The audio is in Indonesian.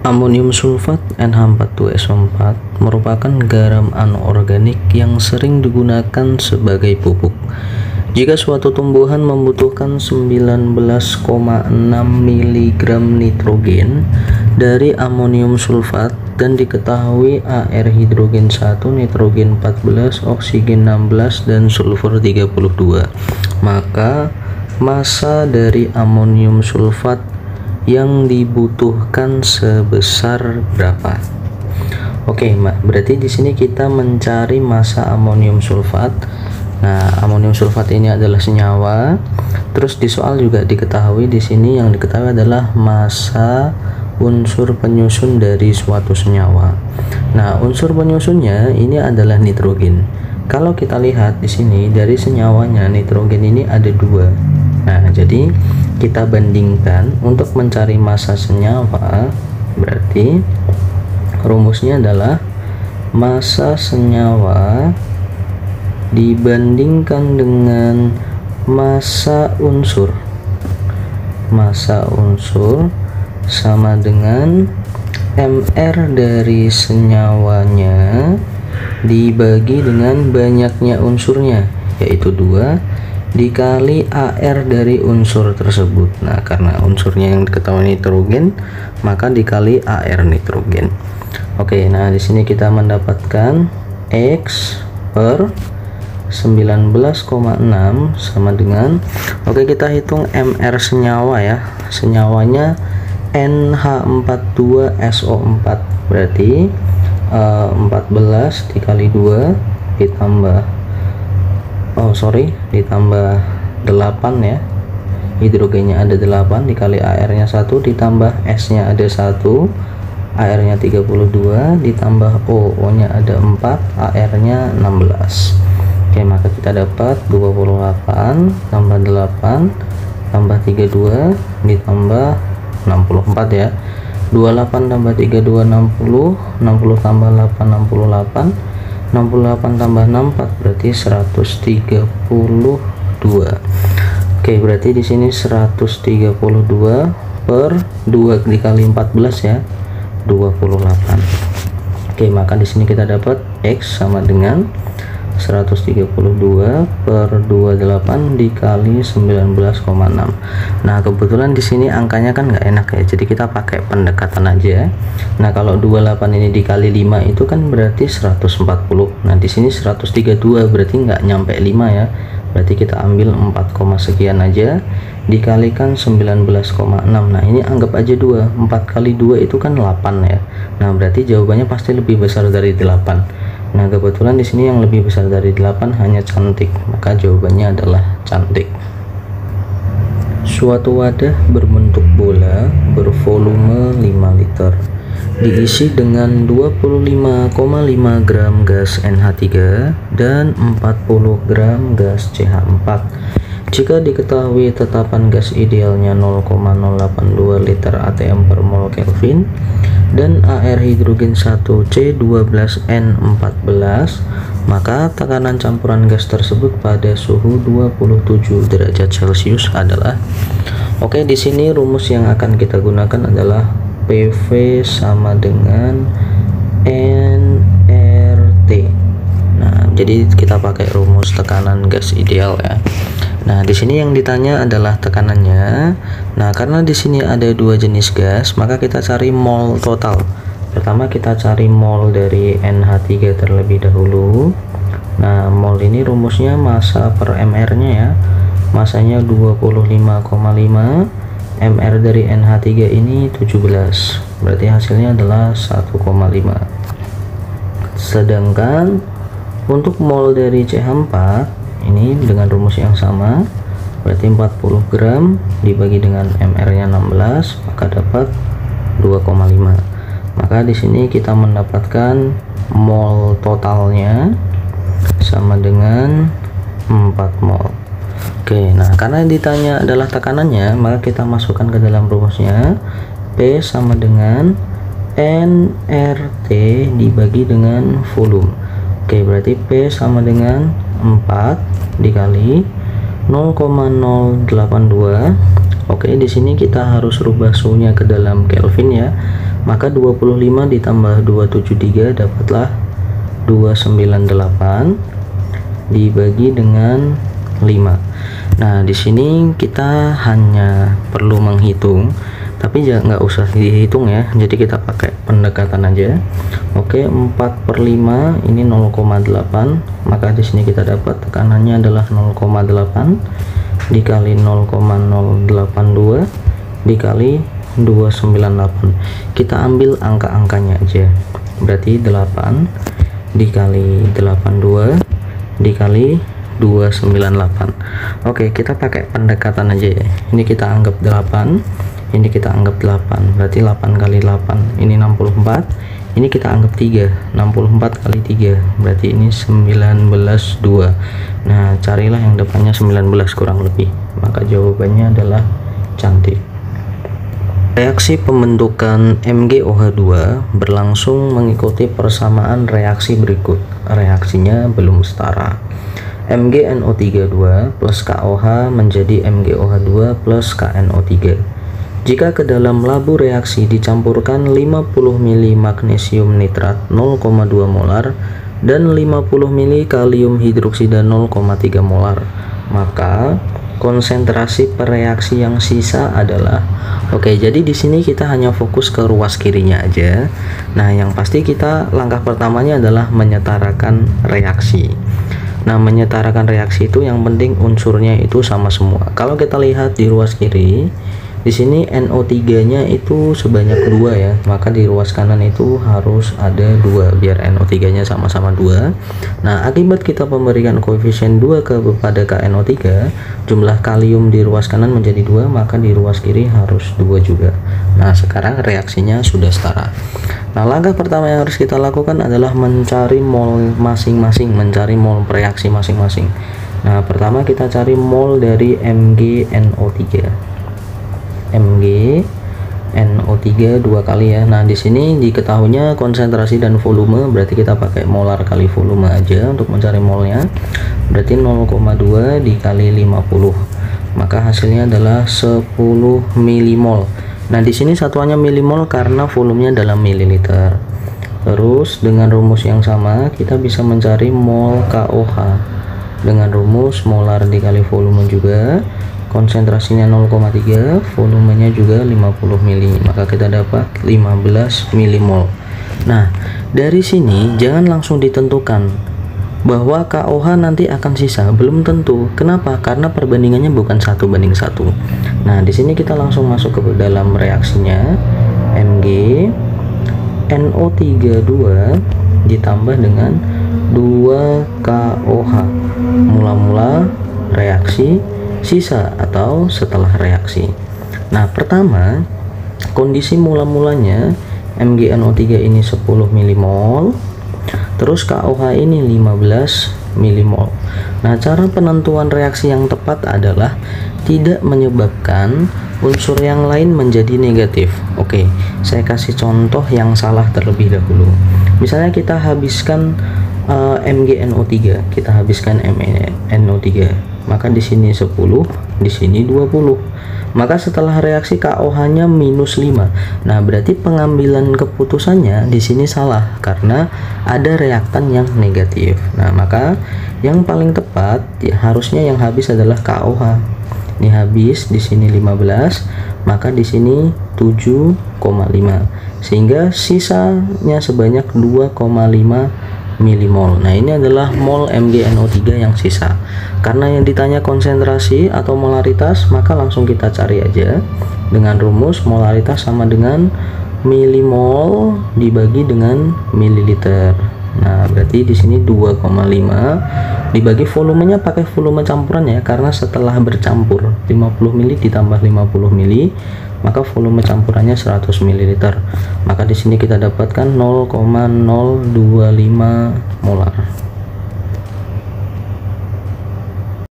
Amonium sulfat NH42SO4 merupakan garam anorganik yang sering digunakan sebagai pupuk. Jika suatu tumbuhan membutuhkan 19,6 mg nitrogen dari amonium sulfat dan diketahui air hidrogen 1, nitrogen 14, oksigen 16, dan sulfur 32, maka massa dari amonium sulfat yang dibutuhkan sebesar berapa? Oke, berarti di sini kita mencari massa amonium sulfat. Nah, amonium sulfat ini adalah senyawa. Terus di soal juga diketahui di sini yang diketahui adalah massa unsur penyusun dari suatu senyawa. Nah, unsur penyusunnya ini adalah nitrogen. Kalau kita lihat di sini dari senyawanya nitrogen ini ada dua. Nah, jadi kita bandingkan untuk mencari massa senyawa, berarti rumusnya adalah massa senyawa dibandingkan dengan massa unsur. Massa unsur sama dengan mR dari senyawanya dibagi dengan banyaknya unsurnya, yaitu 2 dikali AR dari unsur tersebut. Nah, karena unsurnya yang diketahui nitrogen, maka dikali AR nitrogen. Oke, nah di sini kita mendapatkan X per 19,6 sama dengan, oke kita hitung MR senyawa ya. Senyawanya NH42SO4, berarti 14 dikali 2 ditambah 8 ya, hidrogennya ada 8 dikali AR nya 1 ditambah S nya ada 1, AR nya 32 ditambah O nya ada 4, AR nya 16. Oke, maka kita dapat 28 tambah 8 tambah 32 ditambah 64 ya. 28 tambah 32 60, 60 tambah 8 68, 68 tambah 64 berarti 132. Oke, berarti di sini 132 per 2 dikali 14 ya, 28. Oke, maka di sini kita dapat X sama dengan 132 per 28 dikali 19,6. Nah, kebetulan di sini angkanya kan nggak enak ya, jadi kita pakai pendekatan aja. Nah, kalau 28 ini dikali 5 itu kan berarti 140. Nah, di sini 132 berarti nggak nyampe 5 ya, berarti kita ambil 4, sekian aja dikalikan 19,6. Nah, ini anggap aja 2, 4 kali 2 itu kan 8 ya. Nah, berarti jawabannya pasti lebih besar dari 8. Nah, kebetulan di sini yang lebih besar dari 8 hanya cantik, maka jawabannya adalah cantik. Suatu wadah berbentuk bola bervolume 5 liter diisi dengan 25,5 gram gas NH3 dan 40 gram gas CH4. Jika diketahui tetapan gas idealnya 0,082 liter atm per mol Kelvin dan AR hidrogen 1 C12N14, maka tekanan campuran gas tersebut pada suhu 27 derajat Celcius adalah. Oke, di sini rumus yang akan kita gunakan adalah PV sama dengan nRT. Nah, jadi kita pakai rumus tekanan gas ideal ya. Nah, di sini yang ditanya adalah tekanannya. Nah, karena di sini ada dua jenis gas, maka kita cari mol total. Pertama kita cari mol dari NH3 terlebih dahulu. Nah, mol ini rumusnya massa per mR-nya ya. Massanya 25,5, mR dari NH3 ini 17. Berarti hasilnya adalah 1,5. Sedangkan untuk mol dari CH4 ini dengan rumus yang sama, berarti 40 gram dibagi dengan mR nya 16, maka dapat 2,5. Maka di sini kita mendapatkan mol totalnya sama dengan 4 mol. Oke, nah karena ditanya adalah tekanannya, maka kita masukkan ke dalam rumusnya. P sama dengan nRT dibagi dengan volume. Oke, berarti P sama dengan 4 dikali 0,082. Oke, di sini kita harus rubah suhunya ke dalam Kelvin ya. maka 25 ditambah 273 dapatlah 298 dibagi dengan 5. Nah di sini kita hanya perlu menghitung, tapi nggak usah dihitung ya, jadi kita pakai pendekatan aja. Oke, 4/5 ini 0,8, maka di sini kita dapat tekanannya adalah 0,8 dikali 0,082 dikali 298. Kita ambil angka-angkanya aja, berarti 8 dikali 82 dikali 298. Oke, kita pakai pendekatan aja ya. Ini kita anggap 8, ini kita anggap 8, berarti 8 kali 8 ini 64, ini kita anggap 3, 64 kali 3 berarti ini 19,2. Nah carilah yang depannya 19 kurang lebih, maka jawabannya adalah cantik. Reaksi pembentukan MgOH2 berlangsung mengikuti persamaan reaksi berikut. Reaksinya belum setara. MgNO32 plus KOH menjadi MgOH2 plus KNO3. Jika ke dalam labu reaksi dicampurkan 50 ml magnesium nitrat 0,2 molar dan 50 ml kalium hidroksida 0,3 molar, maka konsentrasi per reaksi yang sisa adalah, oke, jadi di sini kita hanya fokus ke ruas kirinya aja. Nah yang pasti kita langkah pertamanya adalah menyetarakan reaksi. Nah menyetarakan reaksi itu yang penting unsurnya itu sama semua. Kalau kita lihat di ruas kiri, di sini NO3-nya itu sebanyak 2 ya, maka di ruas kanan itu harus ada 2 biar NO3-nya sama-sama 2. Nah, akibat kita pemberikan koefisien 2 kepada KNO3, jumlah kalium di ruas kanan menjadi 2, maka di ruas kiri harus 2 juga. Nah, sekarang reaksinya sudah setara. Nah, langkah pertama yang harus kita lakukan adalah mencari mol masing-masing, mencari mol reaksi masing-masing. Nah, pertama kita cari mol dari MgNO3. MgNO3 2 kali ya. Nah di sini diketahuinya konsentrasi dan volume, berarti kita pakai molar kali volume aja untuk mencari molnya. Berarti 0,2 dikali 50, maka hasilnya adalah 10 milimol. Nah di sini satuannya milimol karena volumenya dalam mililiter. Terus dengan rumus yang sama kita bisa mencari mol KOH dengan rumus molar dikali volume juga. Konsentrasinya 0,3, volumenya juga 50 mili, maka kita dapat 15 milimol. Nah dari sini jangan langsung ditentukan bahwa KOH nanti akan sisa, belum tentu. Kenapa? Karena perbandingannya bukan 1:1. Nah di sini kita langsung masuk ke dalam reaksinya. MgNO32 ditambah dengan 2 KOH mula-mula reaksi, sisa atau setelah reaksi. Nah pertama kondisi mula-mulanya MgNO3 ini 10 milimol, terus KOH ini 15 milimol. Nah cara penentuan reaksi yang tepat adalah tidak menyebabkan unsur yang lain menjadi negatif. Oke, saya kasih contoh yang salah terlebih dahulu. Misalnya kita habiskan MgNO3, kita habiskan MnO3, maka di sini 10, di sini 20. Maka setelah reaksi KOH-nya -5. Nah, berarti pengambilan keputusannya di sini salah karena ada reaktan yang negatif. Nah, maka yang paling tepat ya, harusnya yang habis adalah KOH. Ini habis di sini 15, maka di sini 7,5. Sehingga sisanya sebanyak 2,5 milimol. Nah ini adalah mol MgNO3 yang sisa. Karena yang ditanya konsentrasi atau molaritas, maka langsung kita cari aja dengan rumus molaritas sama dengan milimol dibagi dengan mililiter. Nah berarti di sini 2,5 dibagi volumenya, pakai volume campuran ya, karena setelah bercampur 50 ml ditambah 50 ml maka volume campurannya 100 ml. Maka di sini kita dapatkan 0,025 molar.